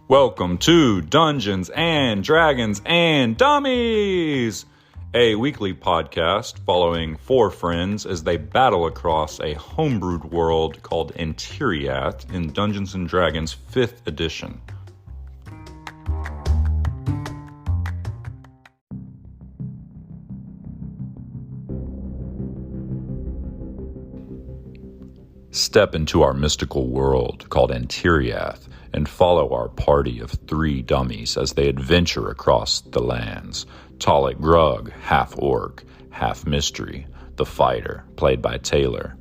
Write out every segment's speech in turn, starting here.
Welcome to Dungeons and Dragons and Dummies, a weekly podcast following four friends as they battle across a homebrewed world called Antiriath in Dungeons and Dragons 5th edition. Step into our mystical world called Antiriath and follow our party of three dummies as they adventure across the lands. Talik Grug, half-orc, half-mystery, the fighter, played by Taylor.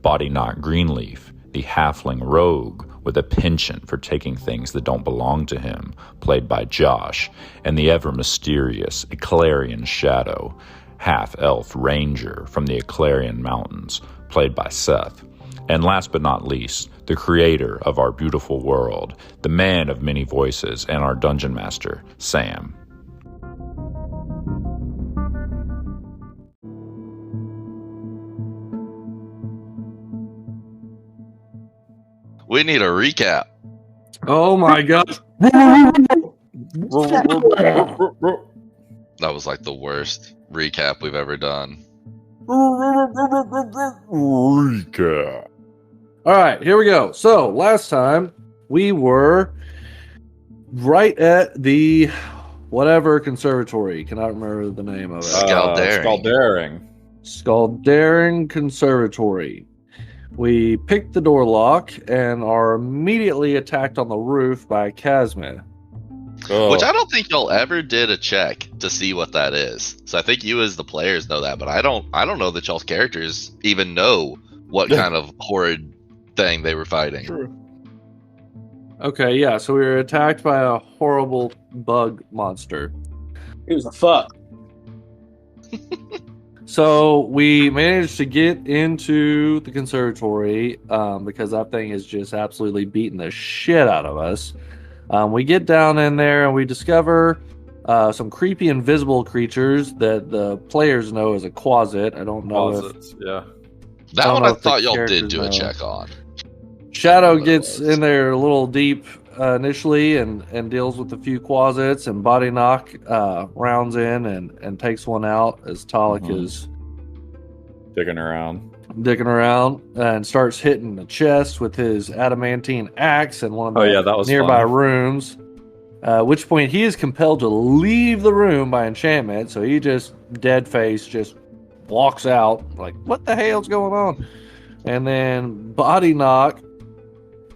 Bodyknock Greenleaf, the halfling rogue with a penchant for taking things that don't belong to him, played by Josh. And the ever-mysterious Eclarian Shadow, half-elf ranger from the Eclarian Mountains, played by Seth. And last but not least, the creator of our beautiful world, the man of many voices, and our dungeon master, Sam. We need a recap. Oh my gosh. That was like the worst recap we've ever done. Recap. All right, here we go. So last time we were right at the whatever conservatory. Cannot remember the name of it. Scaldaring Conservatory. We picked the door lock and are immediately attacked on the roof by Casma. Oh. Which I don't think y'all ever did a check to see what that is. So I think you as the players know that, but I don't know that y'all's characters even know what kind of horrid thing they were fighting. True. Okay, yeah, so we were attacked by a horrible bug monster. It was a fuck. So we managed to get into the conservatory because that thing is just absolutely beating the shit out of us. We get down in there and we discover some creepy invisible creatures that the players know as a closet. I don't know Closets, yeah. That one I thought y'all did characters do a know. check on. Shadow gets in there a little deep initially and deals with a few closets, and Bodyknock rounds in and takes one out as Talik is Digging around and starts hitting the chest with his adamantine axe in one of the that was nearby fun. rooms. At which point he is compelled to leave the room by enchantment, so he just dead face just walks out like, what the hell's going on? And then Bodyknock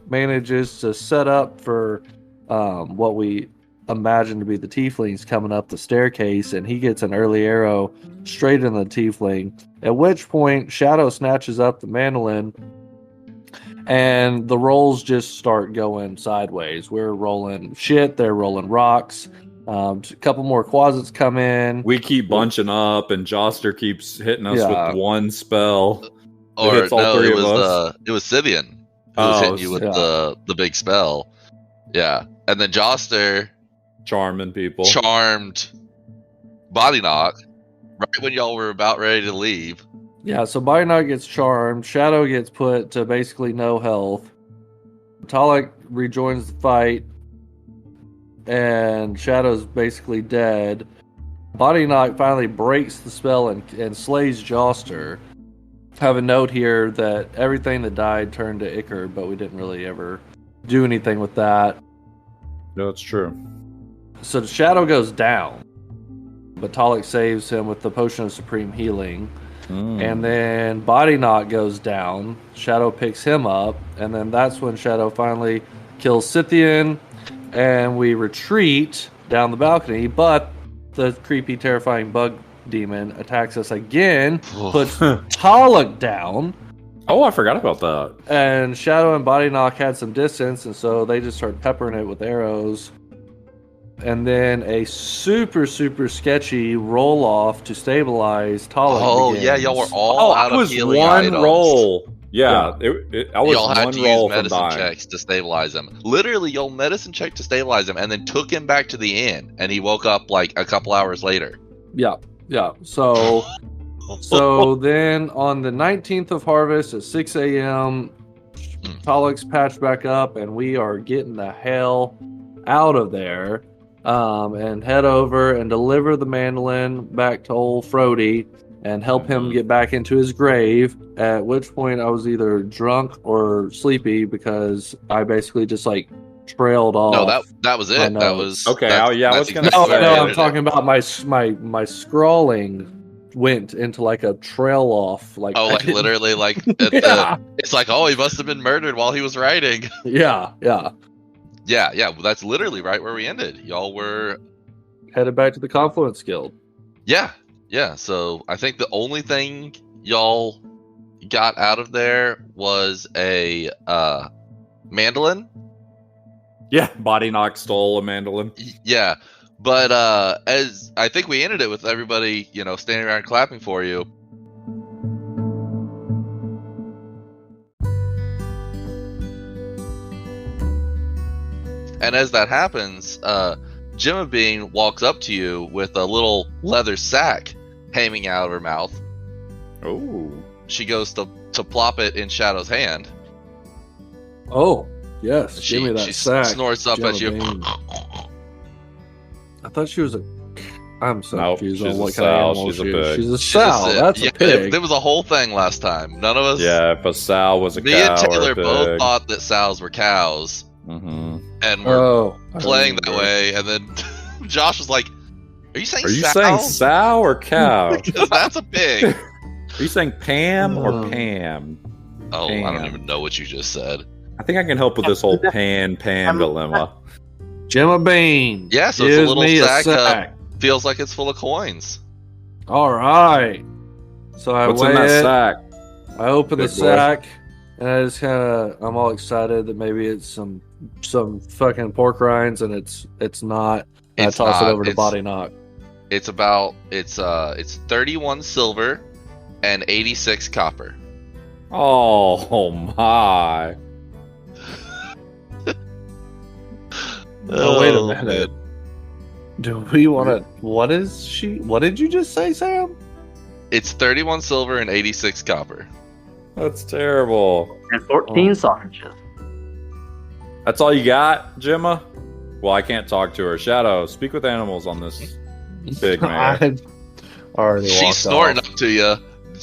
manages to set up for what we imagine to be the tieflings coming up the staircase, and he gets an early arrow straight in the tiefling, at which point Shadow snatches up the mandolin and the rolls just start going sideways. We're rolling shit, they're rolling rocks. A couple more closets come in. We keep bunching up, and Joster keeps hitting us with one spell. Or hits all no, three it of us. was Scythian who was hitting you with the big spell. Yeah. And then Joster Charming people. charmed Bodyknock right when y'all were about ready to leave. Yeah, so Bodyknock gets charmed. Shadow gets put to basically no health. Talik rejoins the fight, and Shadow's basically dead. Bodyknock finally breaks the spell and slays Joster. I have a note here that everything that died turned to ichor, but we didn't really ever do anything with that. No, it's true. So Shadow goes down, but Talik saves him with the Potion of Supreme Healing. And then Bodyknock goes down. Shadow picks him up, and then that's when Shadow finally kills Scythian, and we retreat down the balcony, but the creepy, terrifying bug demon attacks us again, puts Talik down. Oh, I forgot about that. And Shadow and Bodyknock had some distance, and so they just start peppering it with arrows. And then a super, super sketchy roll off to stabilize Talik. Oh, begins. yeah, y'all were all out of healing one items. roll. Yeah, I was Y'all had one to roll use from medicine dying. checks to stabilize him. Literally, y'all medicine checked to stabilize him and then took him back to the inn, and he woke up like a couple hours later. Yeah. So then on the 19th of Harvest at 6 a.m., Talik's patched back up, and we are getting the hell out of there and head over and deliver the mandolin back to old Frody and help him get back into his grave, at which point I was either drunk or sleepy because I basically just like trailed off. No, that was it. That was okay. I was gonna no, say. I'm talking about my scrawling went into like a trail off. Like literally, like it's like, oh, he must have been murdered while he was writing. Yeah. Yeah. Well, that's literally right where we ended. Y'all were headed back to the Confluence Guild. Yeah. So I think the only thing y'all got out of there was a mandolin. Yeah, Body Knock stole a mandolin. Yeah, but as I think we ended it with everybody, standing around clapping for you. And as that happens, Gemma Bean walks up to you with a little leather sack hanging out of her mouth. Oh. She goes to plop it in Shadow's hand. Oh, yes. Give me that she sack. Snorts up at you. I thought she was a... I'm so confused on what sow. kind of animal she's she a is. pig. She's a sow. That's a pig. There was a whole thing last time. None of us... Yeah, if a sow was a cow. Me and or Taylor a pig. both thought that sows were cows. Mm-hmm. And we're playing that way, and then Josh was like, Are you saying sow or cow? Because that's a pig. Are you saying Pam or Pam? Oh, Pam. I don't even know what you just said. I think I can help with this whole Pam dilemma. Gemma Bean. Yeah, so it's a little sack. Feels like it's full of coins. All right. So I What's in that sack? I open the sack, and I just I'm all excited that maybe it's some fucking pork rinds, and it's not. I toss it over to Body Knock. It's 31 silver and 86 copper. Oh my. Wait a minute. Do we want to... What did you just say, Sam? It's 31 silver and 86 copper. That's terrible. And 14 sausages. That's all you got, Gemma? Well, I can't talk to her. Shadow, speak with animals on this big man. She's snorting up to you.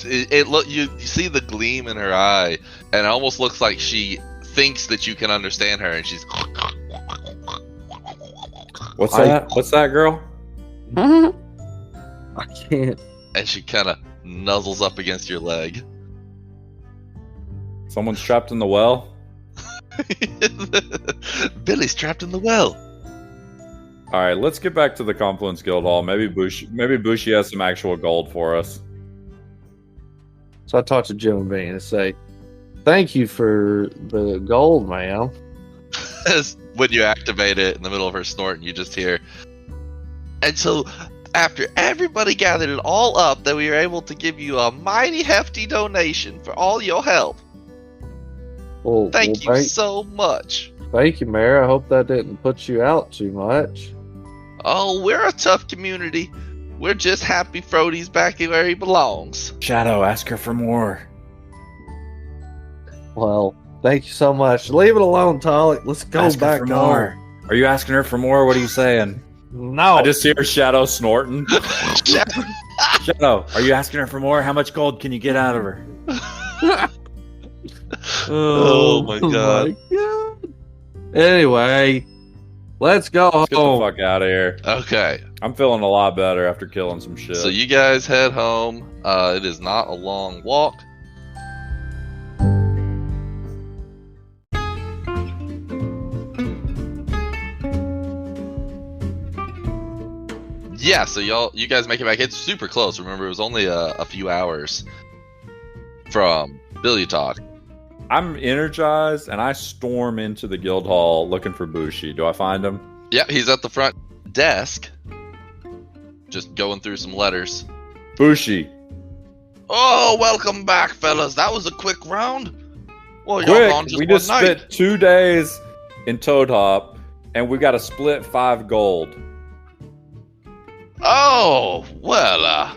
You see the gleam in her eye, and it almost looks like she thinks that you can understand her, and she's... What's that? What's that, girl? I can't. And she kind of nuzzles up against your leg. Someone's trapped in the well? Billy's trapped in the well. All right, let's get back to the Confluence Guild Hall. Maybe Bushi has some actual gold for us. So I talked to Gemma Bean and say, "Thank you for the gold, ma'am." When you activate it in the middle of her snorting, you just hear. And so, after everybody gathered it all up, that we were able to give you a mighty hefty donation for all your help. Thank you so much. Thank you, Mayor. I hope that didn't put you out too much. Oh, we're a tough community. We're just happy Frody's back where he belongs. Shadow, ask her for more. Well, thank you so much. Leave it alone, Talik. Let's go back for more. Are you asking her for more? What are you saying? No. I just hear Shadow snorting. Shadow, are you asking her for more? How much gold can you get out of her? Oh my god. Anyway, let's go home. Let's get the fuck out of here. Okay. I'm feeling a lot better after killing some shit. So you guys head home. It is not a long walk. Yeah, so you guys make it back. It's super close. Remember, it was only a few hours from Bilyatok. I'm energized, and I storm into the guild hall looking for Bushi. Do I find him? Yeah, he's at the front desk, just going through some letters. Bushi. Oh, welcome back, fellas. That was a quick round. Well, y'all Quick, gone just we one just night. spent 2 days in Toadhop, and we got to split 5 gold. Oh, well,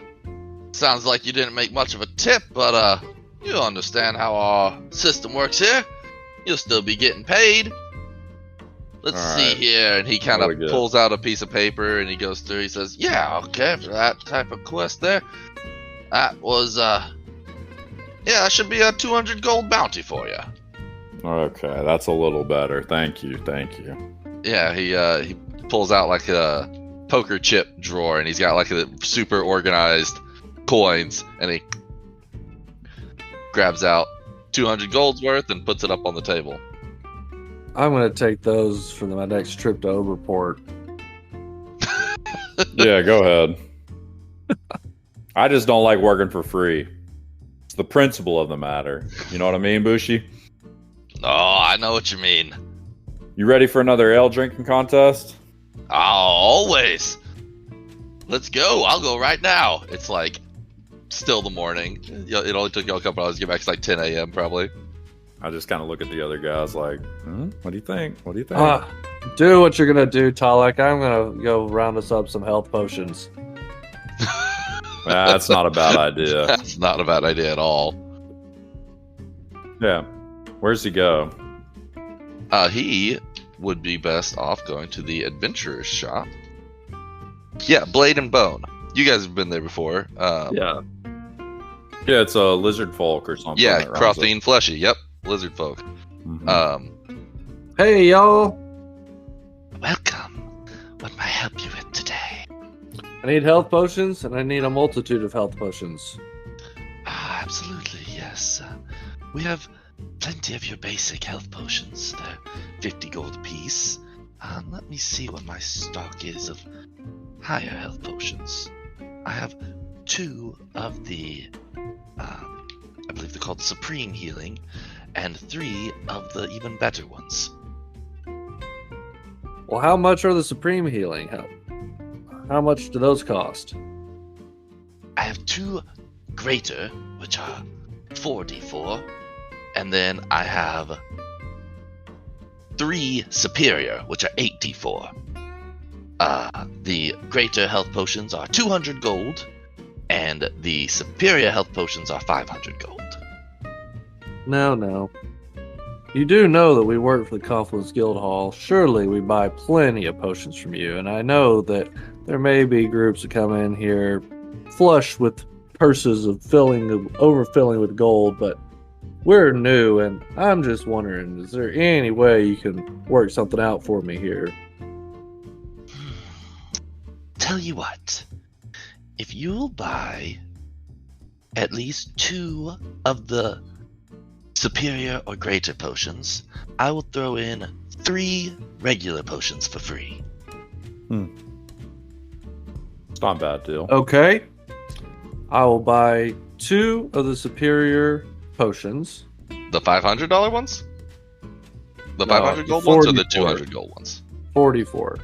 sounds like you didn't make much of a tip, but, you understand how our system works here. You'll still be getting paid. Let's All see right. here. And he kind Really of good. pulls out a piece of paper and he goes through. He says, yeah, okay, for that type of quest there. That was, that should be a 200 gold bounty for you. Okay, that's a little better. Thank you. Yeah, he pulls out like a poker chip drawer and he's got like a super organized coins and he grabs out 200 gold's worth and puts it up on the table. I'm gonna take those for my next trip to Overport. Yeah, go ahead. I just don't like working for free. It's the principle of the matter. You know what I mean, Bushi? Oh, I know what you mean. You ready for another ale drinking contest? Oh, always. Let's go. I'll go right now. It's like still the morning. It only took y'all a couple hours to get back. It's like 10 a.m. probably. I just kind of look at the other guys like, what do you think? What do you think? Do what you're gonna do, Talek. I'm gonna go round us up some health potions. That's not a bad idea. That's not a bad idea at all. Yeah. Where's he go? He would be best off going to the adventurer's shop. Yeah, Blade and Bone. You guys have been there before. Yeah. Yeah, it's a lizard folk or something. Yeah, that runs it. Crothian Fleshy. Yep, lizard folk. Mhm. Hey, y'all. Welcome. What may I help you with today? I need health potions, and I need a multitude of health potions. Absolutely, yes. We have plenty of your basic health potions. They're 50 gold apiece. Let me see what my stock is of higher health potions. I have 2 of the, I believe they're called Supreme Healing, and 3 of the even better ones. Well, how much are the Supreme Healing? How much do those cost? I have 2 greater, which are 4d4, and then I have 3 superior, which are 8d4. The greater health potions are 200 gold, and the superior health potions are 500 gold. No. You do know that we work for the Confluence Guild Hall. Surely we buy plenty of potions from you, and I know that there may be groups that come in here flush with purses of overfilling with gold, but we're new, and I'm just wondering, is there any way you can work something out for me here? Tell you what, if you'll buy at least 2 of the superior or greater potions, I will throw in 3 regular potions for free. It's not a bad deal. Okay. I will buy 2 of the superior potions. The $500 ones? The No, 500 the gold ones or the 44. 200 gold ones? 44.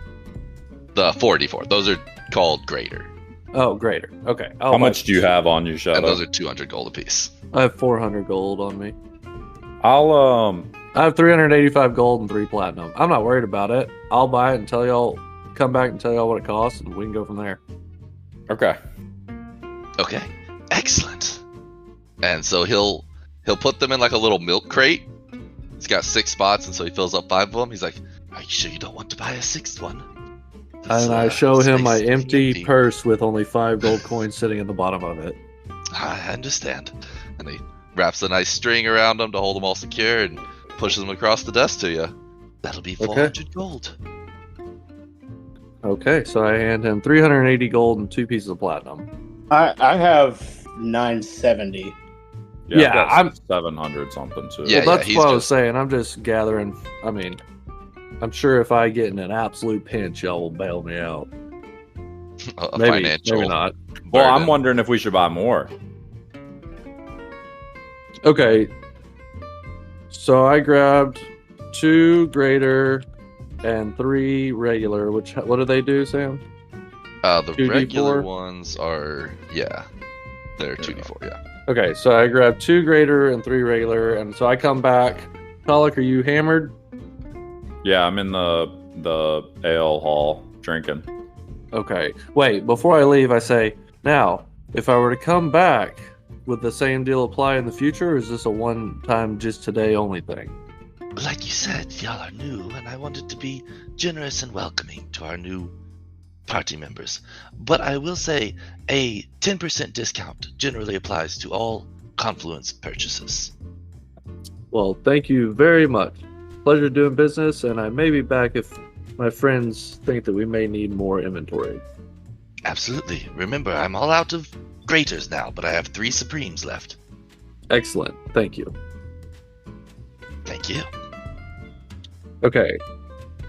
The 44. Those are called greater. Oh, greater. Okay. How much do you have on you, And Shadow? those are 200 gold apiece. I have 400 gold on me. I'll I have 385 gold and 3 platinum. I'm not worried about it. I'll buy it and tell y'all, come back and tell y'all what it costs, and we can go from there. Okay. Okay. Excellent. And so he'll put them in like a little milk crate. He's got 6 spots, and so he fills up 5 of them. He's like, "Are you sure you don't want to buy a 6th one?" And I show him my space empty purse with only 5 gold coins sitting in the bottom of it. I understand. And he wraps a nice string around them to hold them all secure and pushes them across the desk to you. That'll be 400 gold. Okay, so I hand him 380 gold and 2 pieces of platinum. I have 970. Yeah, I've got I'm- 700 something too. Yeah, Well, that's he's what I was just- saying. I'm just gathering. I mean, I'm sure if I get in an absolute pinch, y'all will bail me out. A Maybe, financial maybe not. Well, I'm burden. wondering if we should buy more. Okay, so I grabbed 2 greater and 3 regular. What do they do, Sam? The 2d4? regular ones are, they're 2d4, yeah. Okay, so I grabbed 2 greater and 3 regular, and so I come back. Pollock, are you hammered? Yeah, I'm in the ale hall drinking. Okay. Wait, before I leave, I say, now, if I were to come back, would the same deal apply in the future, or is this a one-time, just today only thing? like you said, y'all are new, and I wanted to be generous and welcoming to our new party members. But I will say a 10% discount generally applies to all Confluence purchases. Well, thank you very much. Pleasure doing business, and I may be back if my friends think that we may need more inventory. Absolutely. Remember, I'm all out of graters now, but I have 3 Supremes left. Excellent. Thank you. Thank you. Okay.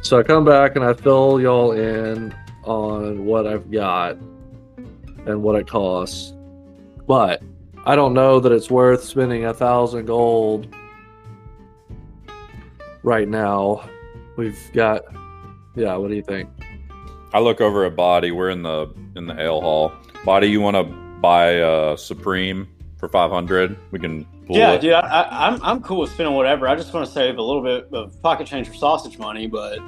So I come back and I fill y'all in on what I've got and what it costs. But I don't know that it's worth spending 1,000 gold right now. We've got, yeah, what do you think? I look over at Body. We're in the ale hall. Body, you want to buy a Supreme for 500? We can pull it. Dude, I'm cool with spending whatever. I just want to save a little bit of pocket change for sausage money, but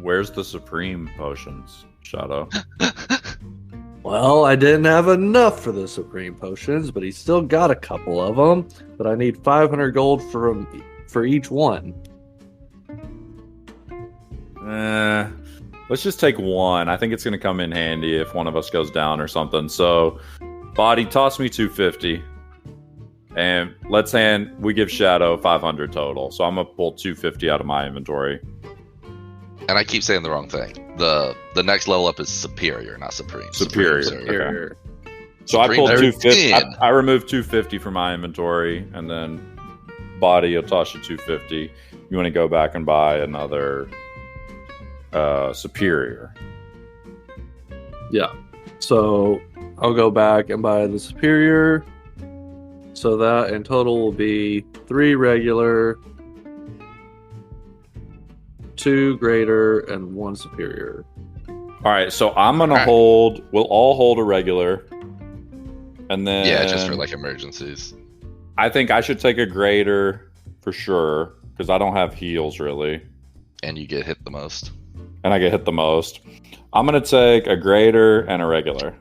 Where's the Supreme potions, Shadow? Well, I didn't have enough for the Supreme Potions, but he still got a couple of them. But I need 500 gold for each one. Let's just take one. I think it's going to come in handy if one of us goes down or something. So, Body, toss me 250. And we give Shadow 500 total. So I'm going to pull 250 out of my inventory. And I keep saying the wrong thing. The next level up is Superior, not Supreme. Superior. Okay. So Supreme, I pulled 250. 10. I removed 250 from my inventory, and then Body, will toss you 250. You want to go back and buy another Superior. Yeah. So I'll go back and buy the Superior. So that in total will be 3 regular, 2 greater, and 1 superior. All right, so I'm gonna hold. We'll all hold a regular, and then just for like emergencies. I think I should take a greater for sure because I don't have heals really, And you get hit the most. and I get hit the most. I'm gonna take a greater and a regular.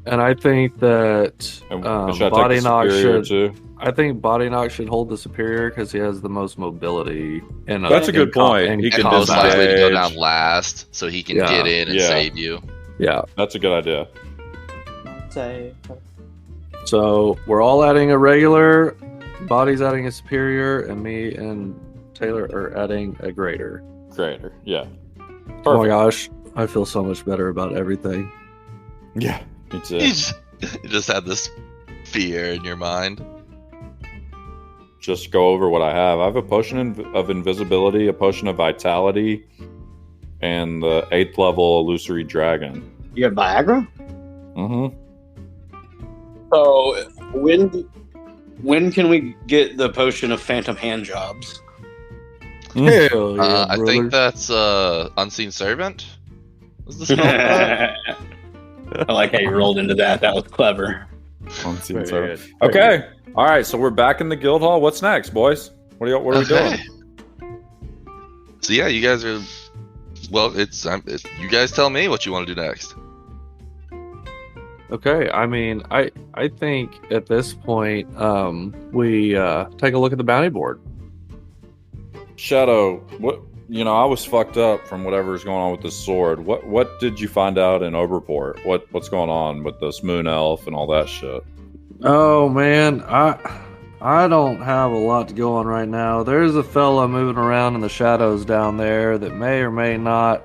And I think that And should I take Body the Knock superior should. too? I think Body Knock should hold the superior because he has the most mobility. And That's a good point. He And can most likely to go disengage. down last, so he can Yeah. get in and Yeah. save you. Yeah. That's a good idea. So we're all adding a regular. Body's adding a superior, and me and Taylor are adding a greater. Greater, yeah. Oh my Perfect. gosh, I feel so much better about everything. Yeah, me too. You just had this fear in your mind. Just go over what I have. I have a potion of invisibility, a potion of vitality, and the 8th level illusory dragon. you have Viagra? Mm-hmm. So when can we get the potion of phantom hand jobs? Hell yeah, I brother. think that's Unseen Servant. Was the spell for that? I like how you rolled into that. That was clever. Very good. Okay. All right. So we're back in the guild hall. What's next, boys? What are we doing? So yeah, you guys are. Well, it's you guys tell me what you want to do next. Okay, I mean, I think at this point, we take a look at the bounty board. Shadow, what? I was fucked up from whatever's going on with this sword. What did you find out in Overport? What's going on with this moon elf and all that shit? Oh man, I don't have a lot to go on right now. There's a fella moving around in the shadows down there that may or may not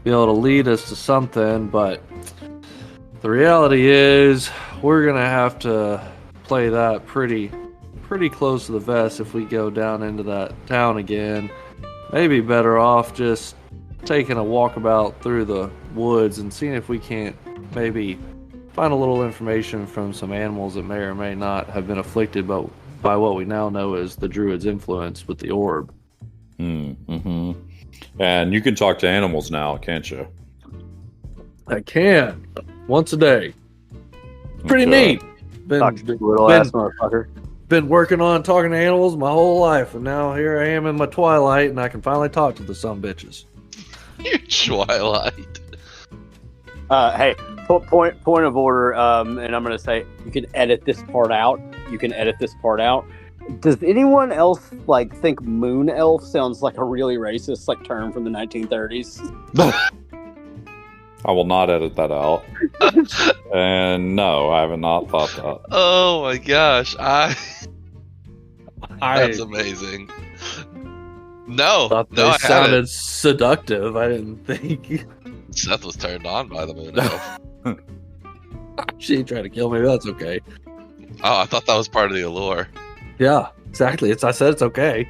be able to lead us to something, but the reality is we're gonna have to play that pretty close to the vest if we go down into that town again. Maybe better off just taking a walkabout through the woods and seeing if we can't maybe find a little information from some animals that may or may not have been afflicted by what we now know as the druid's influence with the orb. Mm-hmm. And you can talk to animals now, can't you? I can. Once a day. Pretty Okay. neat. Been Little ass motherfucker. been working on talking to animals my whole life, and now here I am in my twilight, and I can finally talk to the sumbitches. Your Twilight. Hey, point of order, and I'm going to say you can edit this part out. Does anyone else think moon elf sounds like a really racist term from the 1930s? I will not edit that out. And no, I have not thought that. Oh my gosh, that's amazing. No, Thought they I sounded haven't. seductive. I didn't think Seth was turned on by the moon elf. she tried to kill me. But that's okay. Oh, I thought that was part of the allure. Yeah, exactly. I said it's okay.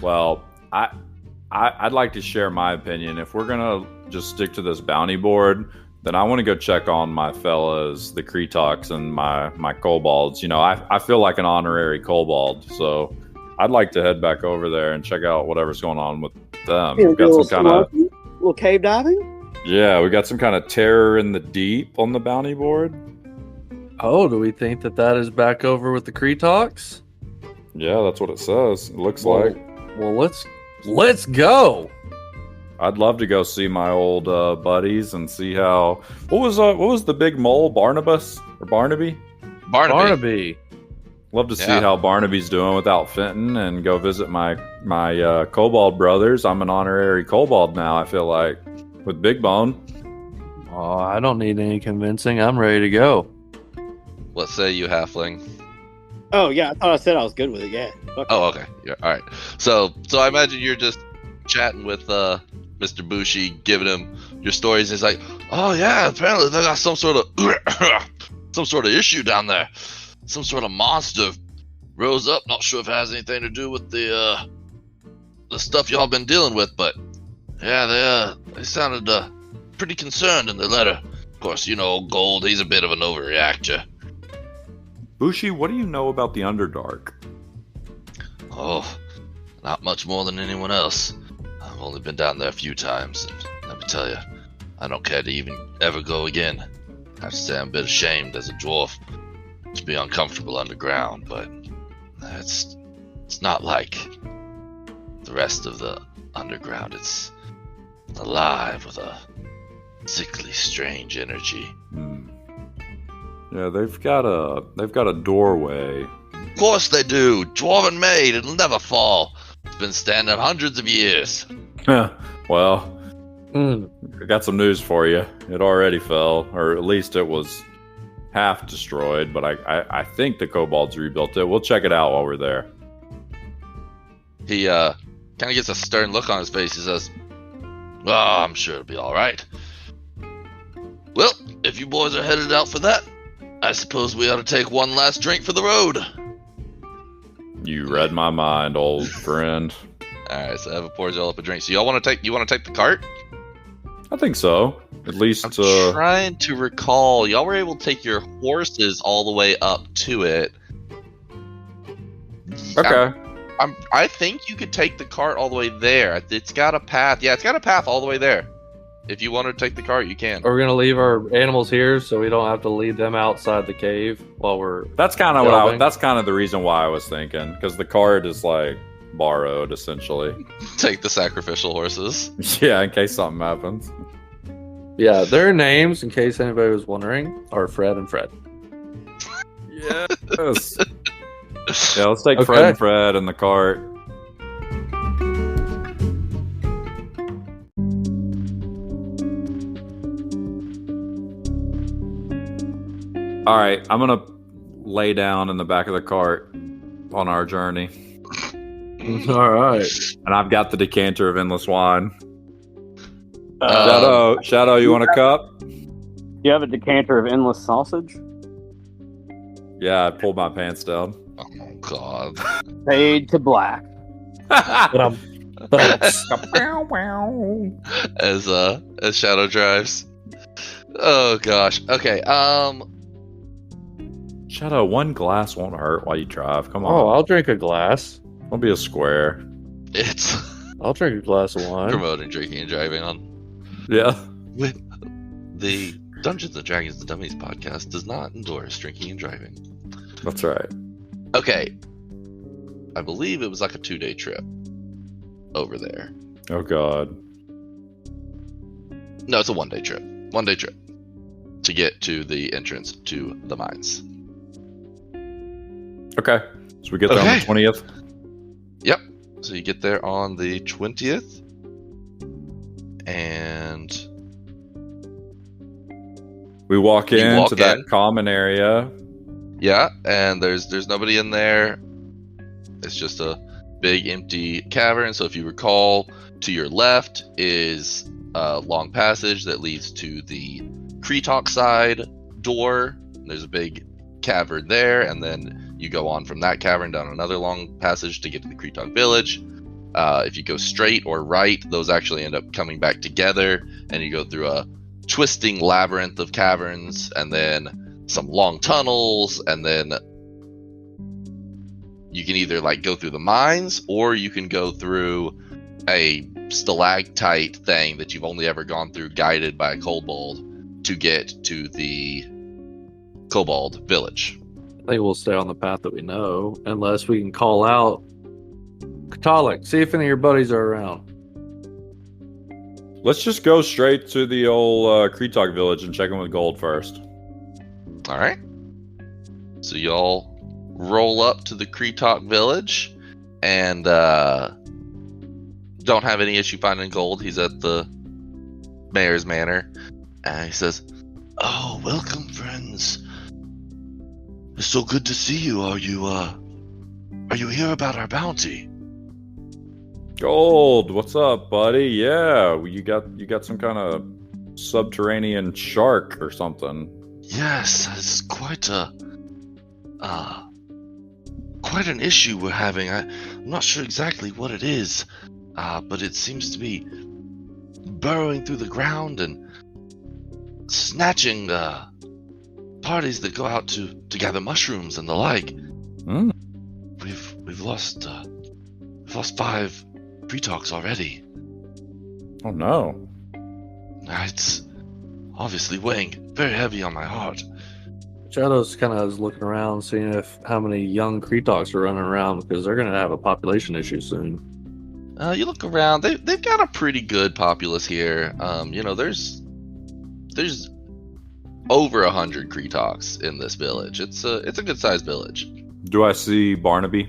Well, I'd like to share my opinion. If we're gonna just stick to this bounty board, then I want to go check on my fellas, the Kretoks and my kobolds. You know, I feel like an honorary kobold, so I'd like to head back over there and check out whatever's going on with them. We've got some kind of little cave diving. Yeah, we got some kind of terror in the deep on the bounty board. Oh, do we think that is back over with the Kretoks? Yeah, that's what it says. It looks like. Well, let's go. I'd love to go see my old buddies and see how. What was the big mole? Barnabas or Barnaby? Barnaby. Love to see how Barnaby's doing without Fenton, and go visit my kobold brothers. I'm an honorary kobold now. I feel like with Big Bone. Oh, I don't need any convincing. I'm ready to go. What say you, halfling? Oh yeah, I thought I said I was good with it. Yeah. Okay. Oh, okay. Yeah, all right. So I imagine you're just chatting with Mr. Bushi, giving him your stories. And he's like, "Oh yeah, apparently they got some sort of issue down there. Some sort of monster rose up. Not sure if it has anything to do with the stuff y'all been dealing with, but yeah, they sounded pretty concerned in the letter. Of course, you know, Gold. He's a bit of an overreactor." Bushi, what do you know about the Underdark? Oh, not much more than anyone else. I've only been down there a few times, and let me tell you, I don't care to even ever go again. I have to say I'm a bit ashamed as a dwarf to be uncomfortable underground, but it's not like the rest of the underground. It's alive with a sickly, strange energy. Yeah, they've got a doorway. Of course they do. Dwarven made. It'll never fall. It's been standing hundreds of years. Well, I got some news for you. It already fell, or at least it was half destroyed, but I think the kobolds rebuilt it. We'll check it out while we're there. He kind of gets a stern look on his face. He says, "Oh, I'm sure it'll be all right. Well, if you boys are headed out for that, I suppose we ought to take one last drink for the road." You read my mind, old friend. Alright, so Eva pours y'all up a drink. So y'all want to take the cart? I think so. At least I'm trying to recall. Y'all were able to take your horses all the way up to it. Okay. I think you could take the cart all the way there. It's got a path. Yeah, it's got a path all the way there. If you want to take the cart, you can. Are we gonna leave our animals here so we don't have to leave them outside the cave while we're? That's kind of that's kind of the reason why I was thinking, because the cart is like borrowed essentially. Take the sacrificial horses. Yeah, in case something happens. Yeah, their names, in case anybody was wondering, are Fred and Fred. Yes. Yeah, let's take Fred and Fred in the cart. All right, I'm gonna lay down in the back of the cart on our journey. All right, and I've got the decanter of endless wine. Shadow, you want a cup? You have a decanter of endless sausage? Yeah, I pulled my pants down. Oh God! Fade to black. As Shadow drives. Oh gosh. Okay. Shadow, one glass won't hurt while you drive. Come on. Oh, I'll drink a glass. I'll be a square. I'll drink a glass of wine. Promoting drinking and driving on. Yeah. With the Dungeons and Dragons the Dummies podcast does not endorse drinking and driving. That's right. Okay. I believe it was like a 2-day trip over there. Oh God. No, it's a 1 day trip. 1 day trip to get to the entrance to the mines. Okay. So we get there on the 20th? Yep. So you get there on the 20th. And we walk into that common area. Yeah, and there's nobody in there. It's just a big empty cavern. So if you recall, to your left is a long passage that leads to the Kretoks side door. There's a big cavern there, and then you go on from that cavern down another long passage to get to the Kretoks village. If you go straight or right, those actually end up coming back together, and you go through a twisting labyrinth of caverns, and then some long tunnels, and then you can either like go through the mines, or you can go through a stalactite thing that you've only ever gone through guided by a kobold to get to the kobold village. I think we'll stay on the path that we know, unless we can call out Katalik, see if any of your buddies are around. Let's just go straight to the old Kretoks village and check in with Gold first. All right. So y'all roll up to the Kretoks village and don't have any issue finding Gold. He's at the mayor's manor. And he says, "Oh, welcome, friends. It's so good to see you. Are you here about our bounty?" Gold, what's up, buddy? Yeah, you got some kind of subterranean shark or something. Yes, it's quite an issue we're having. I'm not sure exactly what it is, but it seems to be burrowing through the ground and snatching parties that go out to gather mushrooms and the like. Mm. We've lost 5 Kretoks already. Oh no! It's obviously weighing very heavy on my heart. Shadows kind of is looking around, seeing how many young Kretoks are running around, because they're going to have a population issue soon. You look around; they've got a pretty good populace here. There's over 100 Kretoks in this village. It's a good sized village. Do I see Barnaby?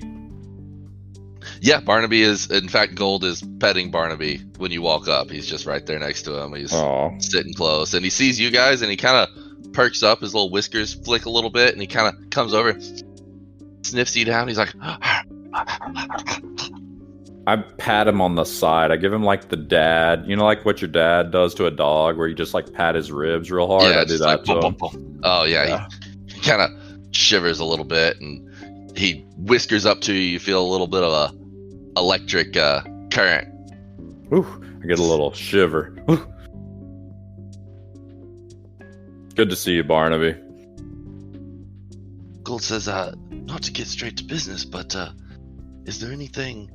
Yeah, Barnaby is. In fact, Gold is petting Barnaby when you walk up. He's just right there next to him. He's sitting close, and he sees you guys, and he kind of perks up. His little whiskers flick a little bit, and he kind of comes over, sniffs you down. He's like, I pat him on the side. I give him like the dad, like what your dad does to a dog, where you just like pat his ribs real hard. Yeah, I do that to him. Boom. Oh yeah. He kind of shivers a little bit, and he whiskers up to you. You feel a little bit of a electric current. Ooh, I get a little shiver. Ooh. Good to see you, Barnaby. Gold says, not to get straight to business, but is there anything...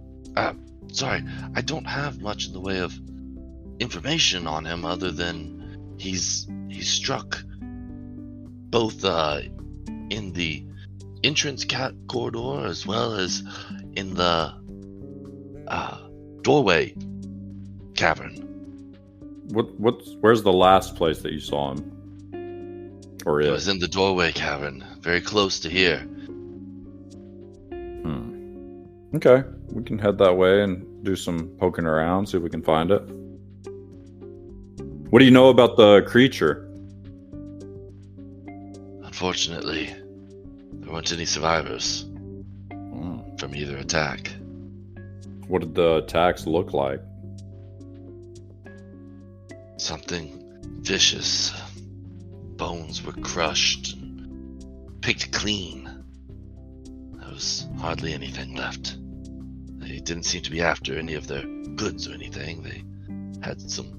sorry, I don't have much in the way of information on him other than he's struck both in the entrance corridor as well as in the doorway cavern. Where's the last place that you saw him? Or It was in the doorway cavern, very close to here. Okay, we can head that way and do some poking around, see if we can find it. What do you know about the creature? Unfortunately, there weren't any survivors from either attack. What did the attacks look like? Something vicious. Bones were crushed and picked clean. There was hardly anything left. They didn't seem to be after any of their goods or anything. They had some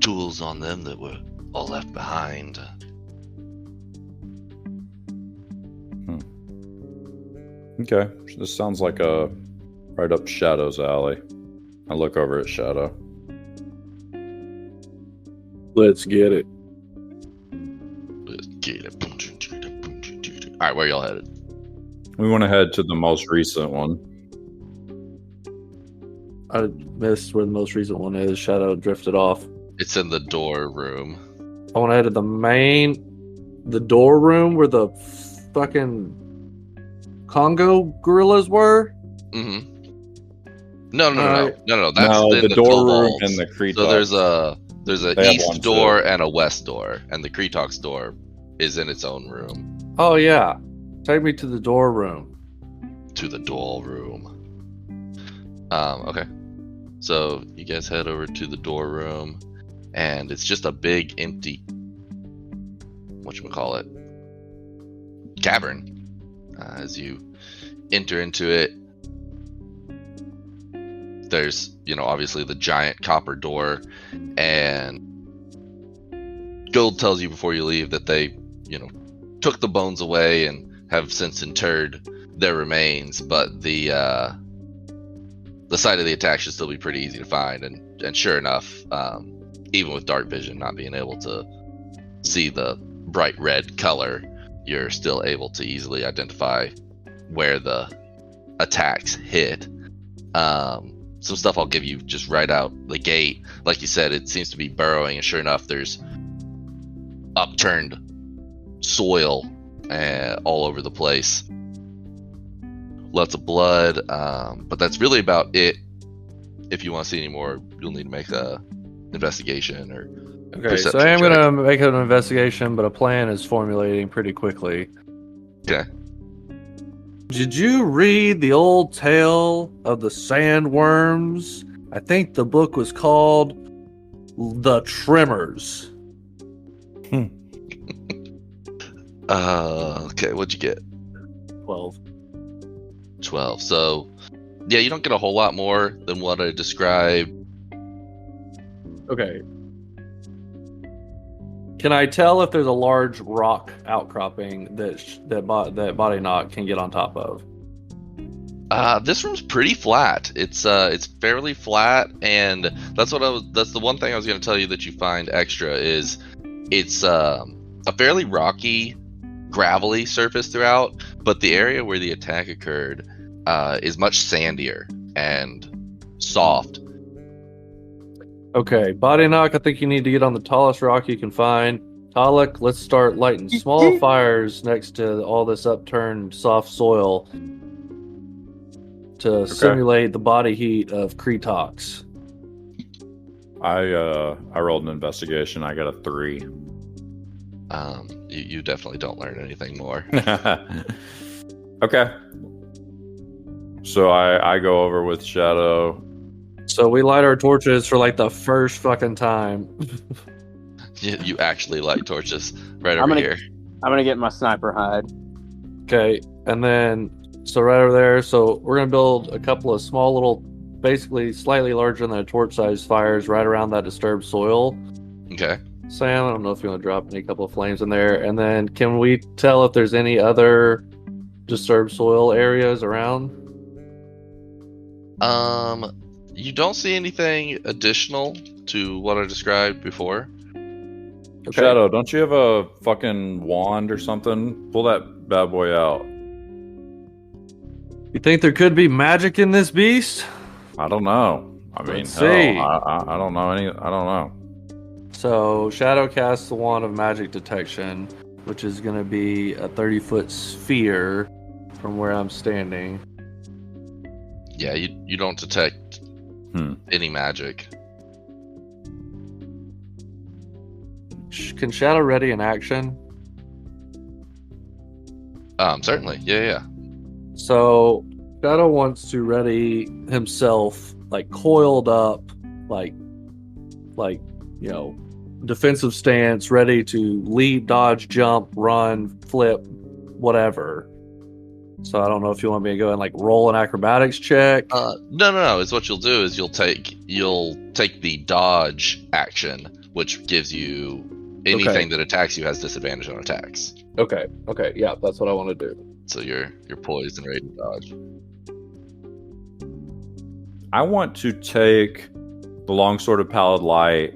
tools on them that were all left behind. Okay, this sounds like a right up Shadow's alley. I look over at Shadow. Let's get it. Alright, where y'all headed? We want to head to the most recent one. I missed where the most recent one is. Shadow drifted off. It's in the door room. I want to head to the door room where the fucking Congo gorillas were. Mm-hmm. No. No, That's in the door room kobolds. and the Kretoks. So there's a They have east one, door too. and a west door, and the Kretoks door is in its own room. Oh yeah, take me to the door room. To the door room. Okay. So you guys head over to the door room, and it's just a big empty, whatchamacallit, cavern. As you enter into it, there's, obviously the giant copper door, and Gold tells you before you leave that they, took the bones away and have since interred their remains, but the site of the attack should still be pretty easy to find, and sure enough, even with dark vision not being able to see the bright red color, you're still able to easily identify where the attacks hit. Some stuff I'll give you just right out the gate. Like you said, it seems to be burrowing, and sure enough, there's upturned soil all over the place. Lots of blood, but that's really about it. If you want to see any more, you'll need to make a investigation or Okay, so perception I am check. going to make an investigation, but a plan is formulating pretty quickly. Okay. Did you read the old tale of the sandworms? I think the book was called The Tremors. Okay, what'd you get? 12. So, yeah, you don't get a whole lot more than what I described. Okay. Can I tell if there's a large rock outcropping that Body Knock can get on top of? This room's pretty flat. It's fairly flat, and that's the one thing I was going to tell you that you find extra is it's a fairly rocky, gravelly surface throughout, but the area where the attack occurred is much sandier and soft. Okay, Body Knock, I think you need to get on the tallest rock you can find. Talek, let's start lighting small fires next to all this upturned soft soil to simulate the body heat of Kretoks. I rolled an investigation. I got a 3. You definitely don't learn anything more. Okay. So I go over with Shadow. So we light our torches for like the first fucking time. You actually light torches right over here. I'm gonna get my sniper hide. Okay, and then so right over there, so we're gonna build a couple of small little, basically slightly larger than a torch-sized fires right around that disturbed soil. Okay. Sam, I don't know if you want to drop any couple of flames in there, and then can we tell if there's any other disturbed soil areas around? You don't see anything additional to what I described before. Okay. Shadow, don't you have a fucking wand or something? Pull that bad boy out. You think there could be magic in this beast? I don't know. I mean, Let's see. I don't know any. I don't know. So Shadow casts the wand of magic detection, which is going to be a 30-foot sphere from where I'm standing. Yeah, you don't detect any magic. Can Shadow ready in action? Certainly. Yeah. So Shadow wants to ready himself, like coiled up, like defensive stance, ready to leap, dodge, jump, run, flip, whatever. So I don't know if you want me to go and like roll an acrobatics check. No. It's what you'll do is you'll take the dodge action, which gives you anything that attacks you has disadvantage on attacks. Okay, yeah, that's what I want to do. So you're poised and ready to dodge. I want to take the longsword of pallid light,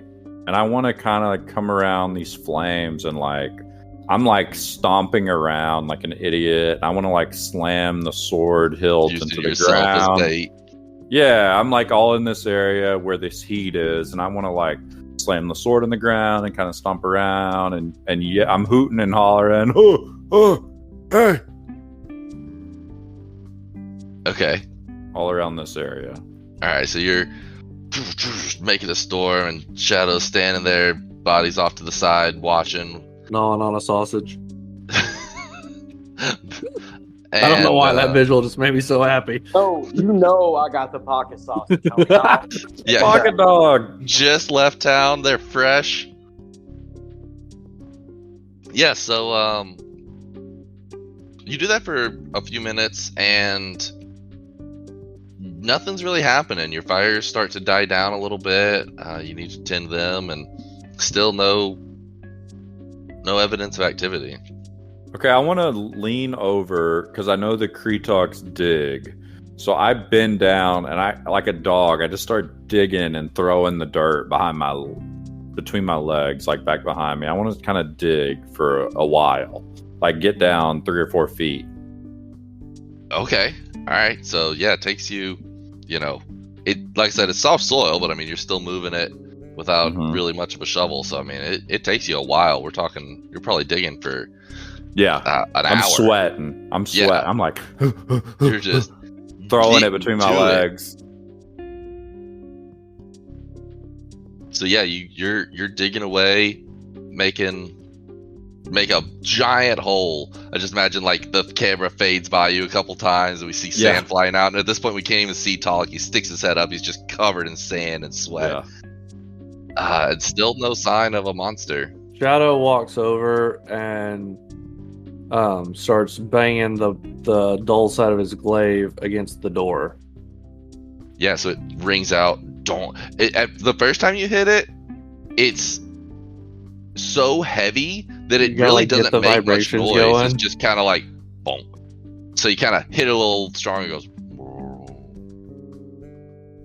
and I want to kind of come around these flames and I'm stomping around like an idiot. I want to slam the sword hilt Using into the yourself ground. as bait. Yeah, I'm all in this area where this heat is, and I want to slam the sword in the ground and kind of stomp around, and yeah, I'm hooting and hollering, oh, hey, Okay. all around this area. All right. So you're making a storm, and Shadow's standing there, body's off to the side, watching. Gnawing on a sausage. And, I don't know why that visual just made me so happy. Oh, I got the pocket sausage. Yeah, Pocket dog. just left town. They're fresh. Yeah, so you do that for a few minutes, and nothing's really happening. Your fires start to die down a little bit. You need to tend them, and still no evidence of activity. Okay, I want to lean over because I know the Kretoks dig. So I bend down and I, like a dog, I just start digging and throwing the dirt between my legs, like back behind me. I want to kind of dig for a while, like get down 3 or 4 feet. Okay. All right. So yeah, it takes you, it, like I said, it's soft soil, but I mean, you're still moving it without really much of a shovel. So I mean, it takes you a while. We're talking, you're probably digging for an hour. I'm sweating. Yeah. I'm like, You're just throwing it between my legs. So yeah, you're digging away, make a giant hole. I just imagine like the camera fades by you a couple times and we see sand flying out. And at this point, we can't even see Talik. He sticks his head up. He's just covered in sand and sweat. Yeah. It's still no sign of a monster. Shadow walks over and starts banging the dull side of his glaive against the door. Yeah, so it rings out. The first time you hit it, it's so heavy that it really doesn't make much noise. Going. It's just kind of like boom. So you kind of hit it a little stronger. It goes.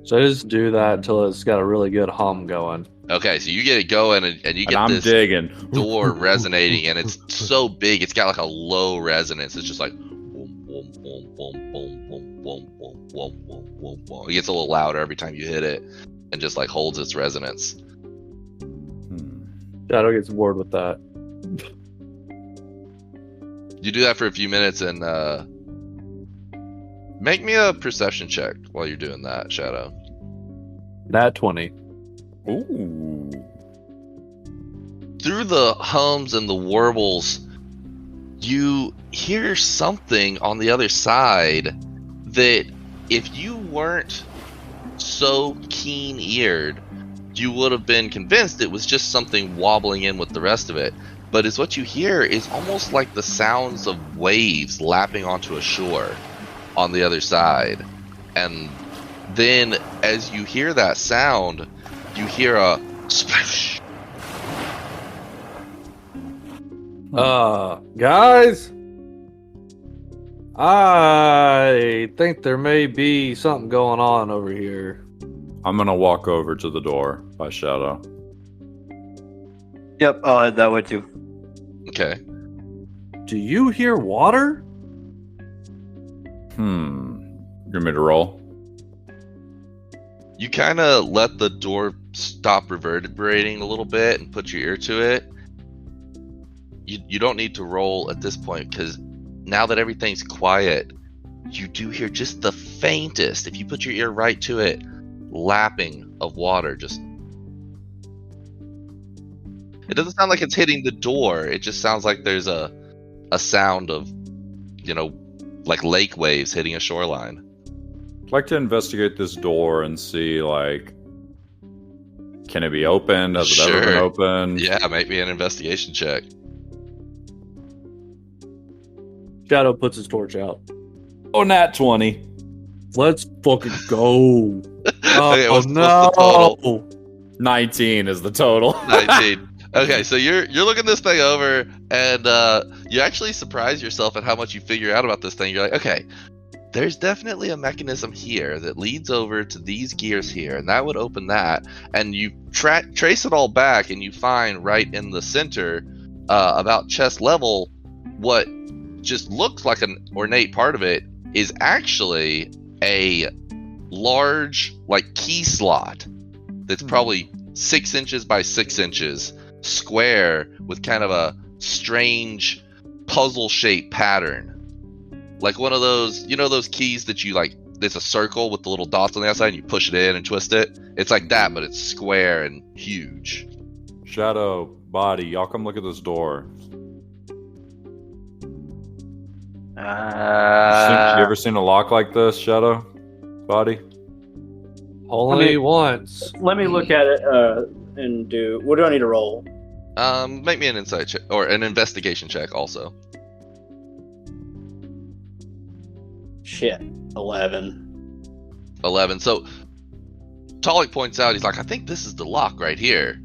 So I just do that until it's got a really good hum going. Okay, so you get it going, and you get this digging. door resonating, and it's so big, it's got like a low resonance. It's just like boom, boom, boom, boom, boom, boom, boom, boom, boom, boom, boom, boom. It gets a little louder every time you hit it, and just like holds its resonance. Shadow gets bored with that. You do that for a few minutes, and make me a perception check while you're doing that, Shadow. Nat 20. Ooh. Through the hums and the warbles, you hear something on the other side that if you weren't so keen-eared, you would have been convinced it was just something wobbling in with the rest of it. But is what you hear is almost like the sounds of waves lapping onto a shore on the other side. And then as you hear that sound, you hear a splash. Guys, I think there may be something going on over here. I'm gonna walk over to the door by Shadow. Yep, I'll head that way too. Okay. Do you hear water? You want me to roll? You kind of let the door stop reverberating a little bit and put your ear to it. You don't need to roll at this point because now that everything's quiet, you do hear just the faintest, if you put your ear right to it, lapping of water. Just it doesn't sound like it's hitting the door. It just sounds like there's a sound of, like lake waves hitting a shoreline. I'd like to investigate this door and see, like, can it be opened? Has it ever been opened? Yeah, make me an investigation check. Shadow puts his torch out. Oh, nat 20. Let's fucking go. Okay, what's no. the total? 19 is the total. 19. Okay, so you're looking this thing over, and you actually surprise yourself at how much you figure out about this thing. You're like, okay, there's definitely a mechanism here that leads over to these gears here, and that would open that. And you trace it all back, and you find right in the center, about chest level, what just looks like an ornate part of it is actually a large, like, key slot that's probably 6 inches by 6 inches, square with kind of a strange puzzle-shaped pattern. Like one of those, you know those keys that you like, there's a circle with the little dots on the outside and you push it in and twist it? It's like that, but it's square and huge. Shadow, Body, y'all come look at this door. You ever seen a lock like this, Shadow, Body? Only once. Let me look at it and do. What do I need to roll? Make me an insight check or an investigation check also. Shit, 11. 11. So Tolik points out, he's like, I think this is the lock right here.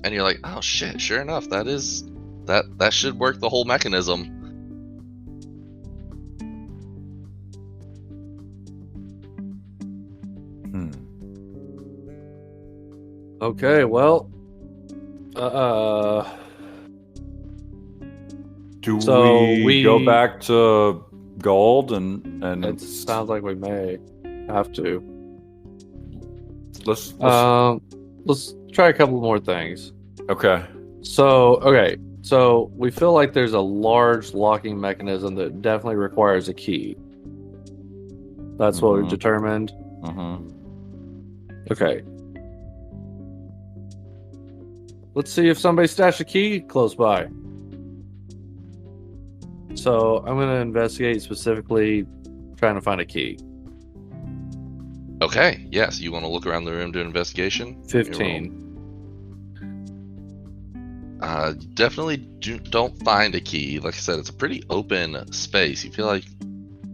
And you're like, oh shit, sure enough, that should work the whole mechanism. Okay, well, do so we go back to Gold and it sounds like we may have to. Let's try a couple more things. Okay. So we feel like there's a large locking mechanism that definitely requires a key. That's what we've determined. Okay. Let's see if somebody stashed a key close by. So I'm going to investigate specifically trying to find a key. Okay, yes, you want to look around the room, do an investigation? 15. Definitely don't find a key. Like I said, it's a pretty open space. You feel like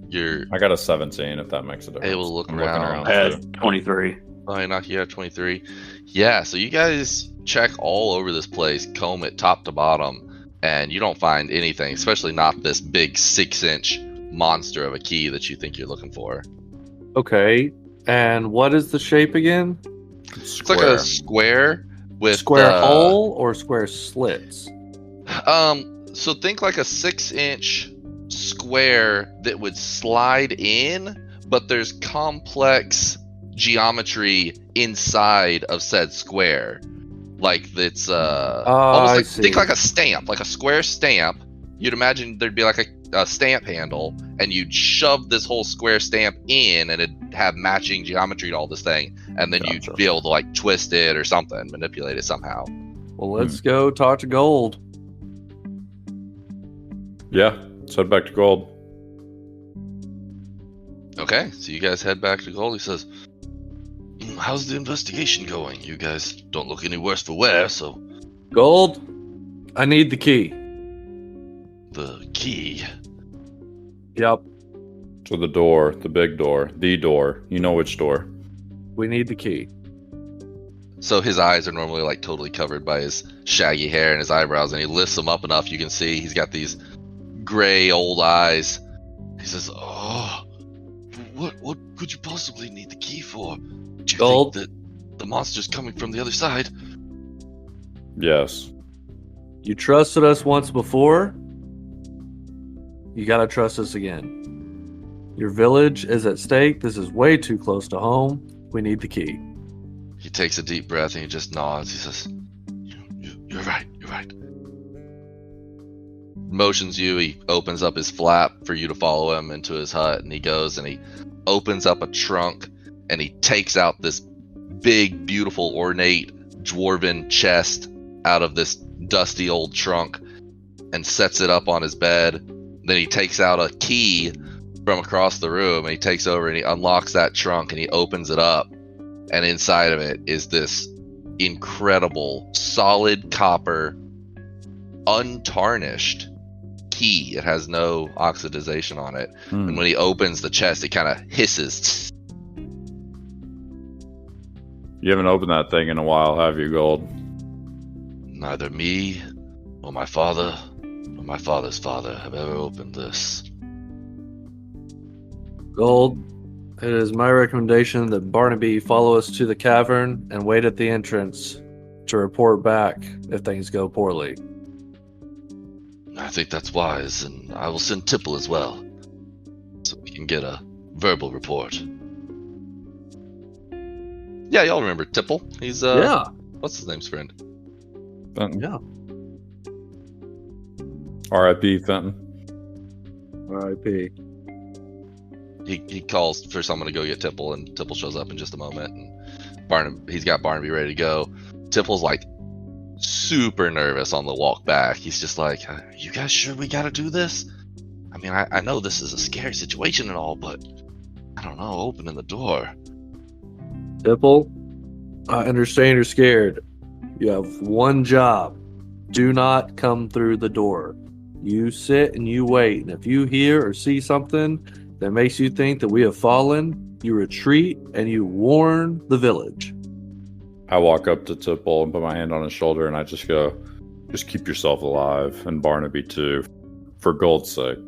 you're... I got a 17, if that makes a difference. able to look I'm around. looking around I had too. 23. Oh, you knock you out 23. Yeah, so you guys check all over this place, comb it top to bottom, and you don't find anything, especially not this big 6-inch monster of a key that you think you're looking for. Okay. And what is the shape again? It's like a square with Square hole or square slits? So think like a 6-inch square that would slide in, but there's complex geometry inside of said square. Like it's almost like, think like a stamp, like a square stamp. You'd imagine there'd be like a stamp handle, and you'd shove this whole square stamp in, and it'd have matching geometry to all this thing, and then you'd be able to like twist it or something, manipulate it somehow. Well, let's go talk to Gold. Yeah, let's head back to Gold. Okay, so you guys head back to Gold. He says, how's the investigation going? You guys don't look any worse for wear, so... Gold, I need the key. The key? Yep, To the door, the big door, the door. You know which door. we need the key. So his eyes are normally like totally covered by his shaggy hair and his eyebrows, and he lifts them up enough you can see he's got these gray old eyes. He says, oh, what could you possibly need the key for? Do you Gold? think that the monster's coming from the other side? Yes. You trusted us once before. You gotta trust us again. Your village is at stake. This is way too close to home. We need the key. He takes a deep breath and he just nods. He says, you're right, you're right. Motions you, he opens up his flap for you to follow him into his hut, and he goes and he opens up a trunk, and he takes out this big, beautiful, ornate, dwarven chest out of this dusty old trunk and sets it up on his bed. Then he takes out a key from across the room, and he takes over and he unlocks that trunk and he opens it up, and inside of it is this incredible solid copper untarnished key. It has no oxidization on it. And when he opens the chest, it kind of hisses. You haven't opened that thing in a while, have you, Gold? Neither me nor my father nor my father's father have ever opened this. Gold, it is my recommendation that Barnaby follow us to the cavern and wait at the entrance to report back if things go poorly. I think that's wise, and I will send Tipple as well, so we can get a verbal report. Yeah, y'all remember Tipple? He's a What's his name's friend? Fenton. Yeah. R.I.P. Fenton. R.I.P. He calls for someone to go get Tipple, and Tipple shows up in just a moment. And he's got Barnaby ready to go. Tipple's like super nervous on the walk back. He's just like, "You guys sure we gotta do this? I mean, I know this is a scary situation and all, but I don't know, opening the door." Tipple, I understand you're scared. You have one job. Do not come through the door. You sit and you wait. And if you hear or see something that makes you think that we have fallen, you retreat and you warn the village. I walk up to Tipple and put my hand on his shoulder, and I just go, "Just keep yourself alive, and Barnaby too, for gold's sake."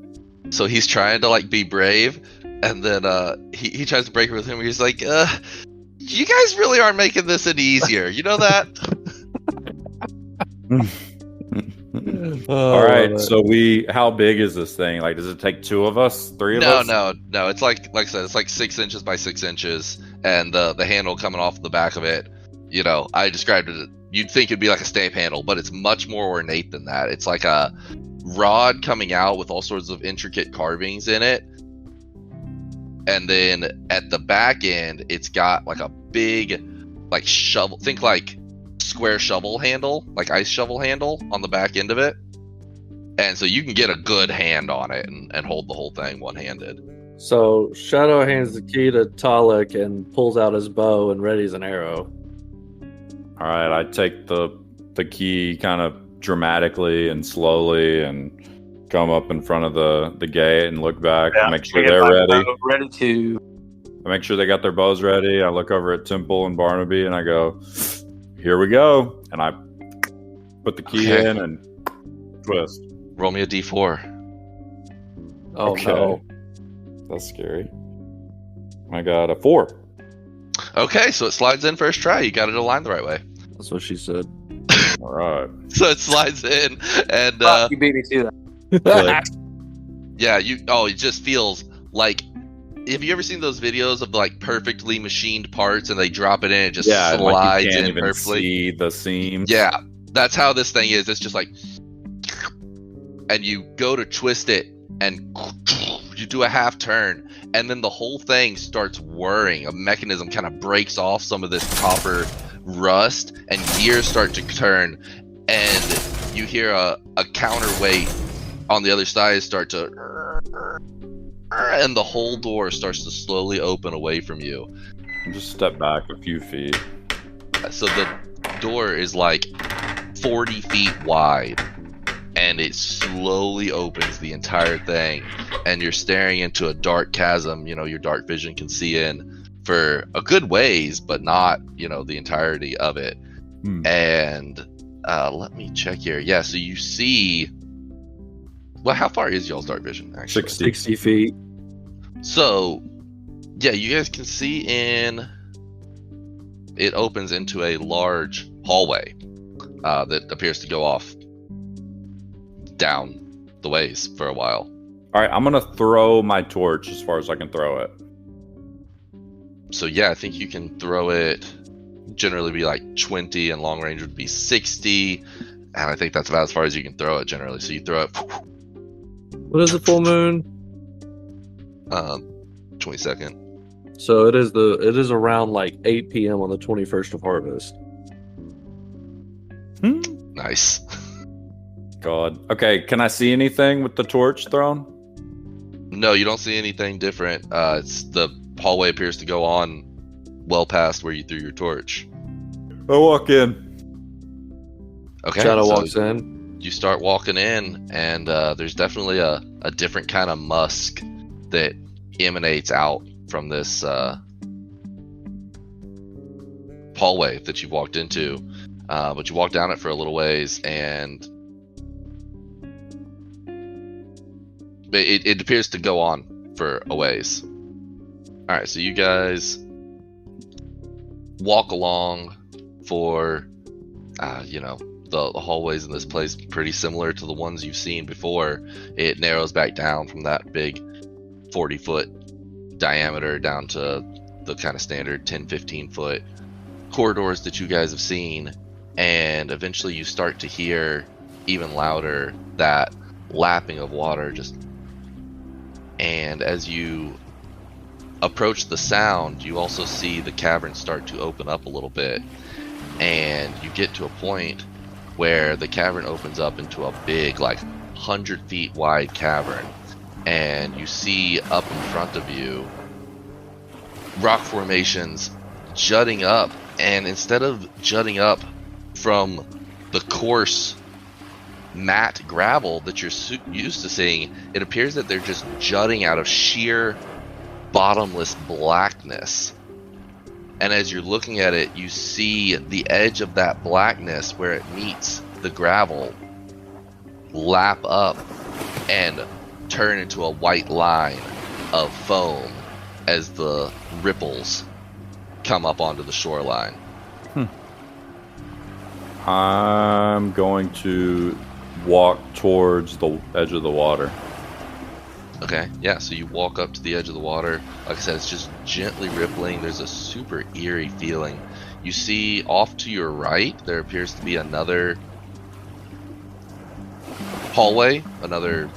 So he's trying to like be brave, and then he tries to break it with him. He's like, "You guys really aren't making this any easier. You know that?" All right, so how big is this thing? Like, does it take two of us, three of us? No. It's like I said, it's like 6 inches by 6 inches, and the handle coming off the back of it. You know, I described it. You'd think it'd be like a stamp handle, but it's much more ornate than that. It's like a rod coming out with all sorts of intricate carvings in it, and then at the back end, it's got like a big, like shovel. Think like square shovel handle, like ice shovel handle on the back end of it. And so you can get a good hand on it and hold the whole thing one-handed. So Shadow hands the key to Talik and pulls out his bow and readies an arrow. All right, I take the key kind of dramatically and slowly and come up in front of the gate and look back, make sure they're ready. Ready to. I make sure they got their bows ready. I look over at Temple and Barnaby and I go, "Here we go." And I put the key in and twist. Roll me a d4. Oh, okay. no. That's scary. I got a 4. Okay, so it slides in first try. You got it aligned the right way. That's what she said. All right. So it slides in, and You beat me to that. yeah, it just feels like. Have you ever seen those videos of like perfectly machined parts and they drop it in and it just slides like you can't in even perfectly? see the seams. Yeah, that's how this thing is. It's just like, and you go to twist it and you do a half turn, and then the whole thing starts whirring. A mechanism kind of breaks off some of this copper rust, and gears start to turn, and you hear a counterweight on the other side start to, and the whole door starts to slowly open away from you. Just step back a few feet. So the door is like 40 feet wide, and it slowly opens the entire thing, and you're staring into a dark chasm. You know, your dark vision can see in for a good ways, but not, the entirety of it. And let me check here. Yeah, so you see. Well, how far is y'all's dark vision, actually? 60 feet. So, yeah, you guys can see it opens into a large hallway that appears to go off down the ways for a while. All right, I'm going to throw my torch as far as I can throw it. So, yeah, I think you can throw it, generally be like 20, and long range would be 60. And I think that's about as far as you can throw it generally. So you throw it. What is the full moon? 22nd. So it is around like 8 p.m. on the 21st of harvest. Nice. God. Okay, can I see anything with the torch thrown? No, you don't see anything different. It's the hallway appears to go on well past where you threw your torch. I walk in. Okay. Shadow walks in. You start walking in, and there's definitely a different kind of musk that emanates out from this hallway that you walked into. But you walk down it for a little ways, and it appears to go on for a ways. All right, so you guys walk along for, the hallways in this place pretty similar to the ones you've seen before. It narrows back down from that big 40-foot diameter down to the kind of standard 10-15 foot corridors that you guys have seen. and eventually you start to hear even louder that lapping of water. And as you approach the sound, you also see the cavern start to open up a little bit, and you get to a point where the cavern opens up into a big, like 100 feet wide cavern, and you see up in front of you rock formations jutting up, and instead of jutting up from the coarse matte gravel that you're used to seeing, it appears that they're just jutting out of sheer bottomless blackness. And as you're looking at it, you see the edge of that blackness where it meets the gravel lap up and turn into a white line of foam as the ripples come up onto the shoreline. I'm going to walk towards the edge of the water. Okay, yeah, so you walk up to the edge of the water. Like I said, it's just gently rippling. There's a super eerie feeling. You see off to your right, there appears to be another hallway, another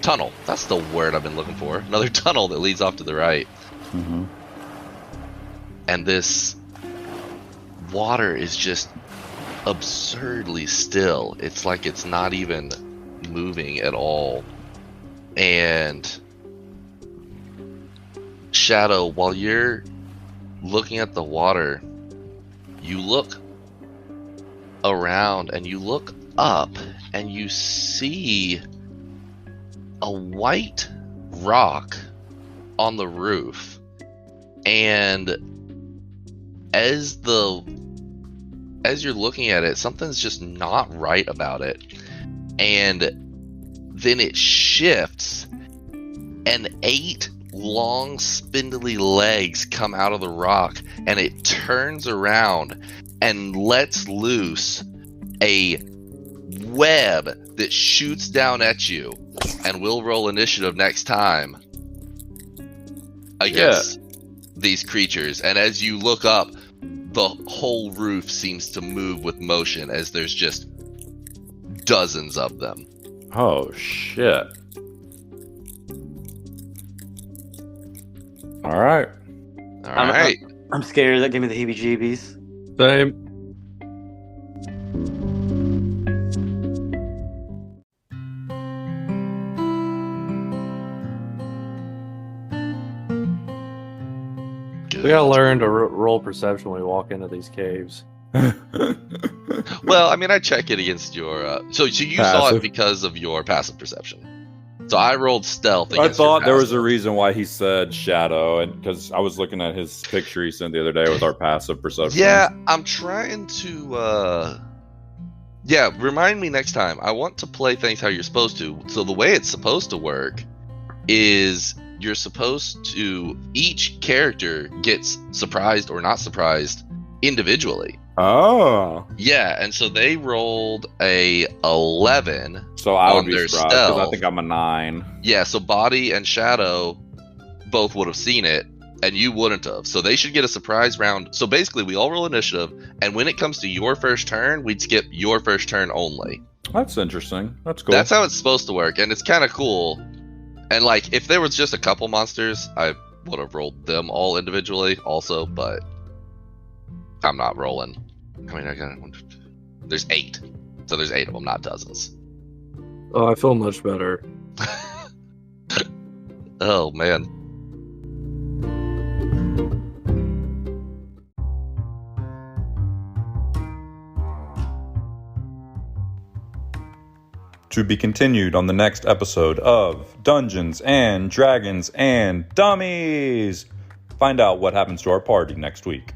tunnel. That's the word I've been looking for. Another tunnel that leads off to the right. Mm-hmm. And this water is just absurdly still. It's like it's not even moving at all. And Shadow, while you're looking at the water, you look around and you look up and you see a white rock on the roof. And as you're looking at it, something's just not right about it. And then it shifts, and 8 long, spindly legs come out of the rock, and it turns around and lets loose a web that shoots down at you. And we'll roll initiative next time against these creatures. And as you look up, the whole roof seems to move with motion as there's just dozens of them. Oh, shit. All right. All right. I'm scared. That gave me the heebie-jeebies. Same. We gotta learn to roll perception when we walk into these caves. Well, I mean, I check it against your. So you saw it because of your passive perception. So I rolled stealth. I thought there was a reason why he said shadow, and because I was looking at his picture he sent the other day with our passive perception. Yeah, I'm trying to. Remind me next time. I want to play things how you're supposed to. So the way it's supposed to work is you're supposed to. Each character gets surprised or not surprised individually. Oh. Yeah, and so they rolled a 11. So I would on be their surprised because stealth. I think I'm a 9. Yeah, so Body and Shadow both would have seen it, and you wouldn't have. So they should get a surprise round. So basically, we all roll initiative, and when it comes to your first turn, we'd skip your first turn only. That's interesting. That's cool. That's how it's supposed to work, and it's kind of cool. And like, if there was just a couple monsters, I would have rolled them all individually also, but I'm not rolling. I mean, there's 8. So there's 8 of them, not dozens. Oh, I feel much better. Oh, man. To be continued on the next episode of Dungeons and Dragons and Dummies. Find out what happens to our party next week.